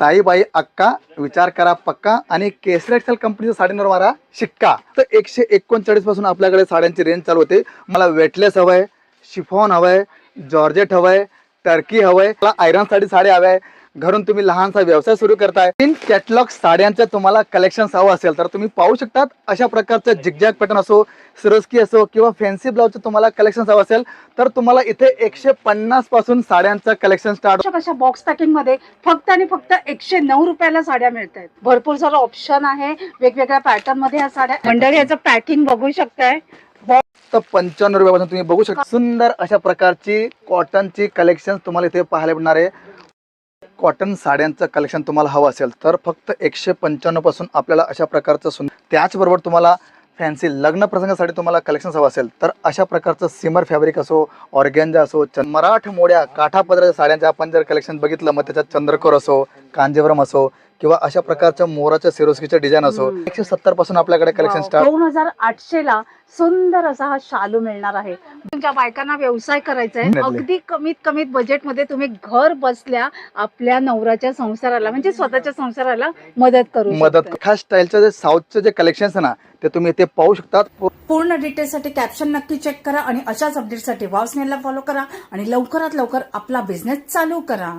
ताई बाई अक्का विचार करा पक्का आणि केसरी एक्सेल कंपनीच्या साडींवर मारा शिक्का। तर 139 पासून आपल्याकडे साड्यांची रेंज चालू होते। मला वेटलेस हवंय, शिफॉन हवंय, जॉर्जेट हवंय, टर्की हवंय, मला आयरन साड्या हव्या, घरून तुम्ही लहानसा व्यवसाय सुरू करताय, इन कॅटलॉग साड्यांचं तुम्हाला कलेक्शन हवं असेल तर तुम्ही पाहू शकतात। अशा प्रकारचं झिगझॅग पॅटर्न असो, सिरोस्की असो किंवा फॅन्सी ब्लाउजचं तुम्हाला कलेक्शन हवं असेल तर तुम्हाला इथे 150 पासून साड्यांचं कलेक्शन स्टार्ट। कशा बॉक्स पॅकिंग मध्ये फक्त आणि फक्त 109 रुपयाला साड्या मिळतात। भरपूर सारा ऑप्शन आहे, वेगवेगळ्या पॅटर्न मध्ये ह्या साड्या। मंडळी याचं पॅकिंग बघू शकताय। तर 95 रुपयापासून तुम्ही बघू शकता सुंदर अशा प्रकारची कॉटनची कलेक्शन तुम्हाला इथे पाहायला मिळणार आहे। कॉटन साड्यांचं कलेक्शन तुम्हाला हवं असेल तर फक्त 195 पासून आपल्याला अशा प्रकारचं सुंदर, त्याचबरोबर तुम्हाला फॅन्सी लग्न प्रसंगासाठी तुम्हाला कलेक्शन हवं असेल तर अशा प्रकारचं सिमर फॅब्रिक असो, ऑर्गेन्झा असो, मराठमोळ्या काठापदराच्या साड्यांचं आपण जर कलेक्शन बघितलं मग त्याच्यात चंद्रकोर असो, कांजीवरम असो किंवा अशा प्रकारच्या मोराच्या सिरोस्कीचे डिझाईन असो 170 पासून आपल्याकडे कलेक्शन स्टार्ट। 2800 ला सुंदर असा हा शालू मिळणार आहे। तुमच्या बायकांना व्यवसाय करायचा आहे, अगदी कमीत बजेट मध्ये तुम्ही घर बसल्या आपल्या नवऱ्याच्या संसाराला म्हणजे स्वतःच्या संसाराला मदत खास स्टाईलचं जे साऊथचं जे कलेक्शन आहे ना ते तुम्ही इथे पाहू शकतात। पूर्ण डिटेल्ससाठी कॅप्शन नक्की चेक करा आणि अशाच अपडेटसाठी वाव स्नेलला फॉलो करा आणि लवकरात लवकर आपला बिझनेस चालू करा।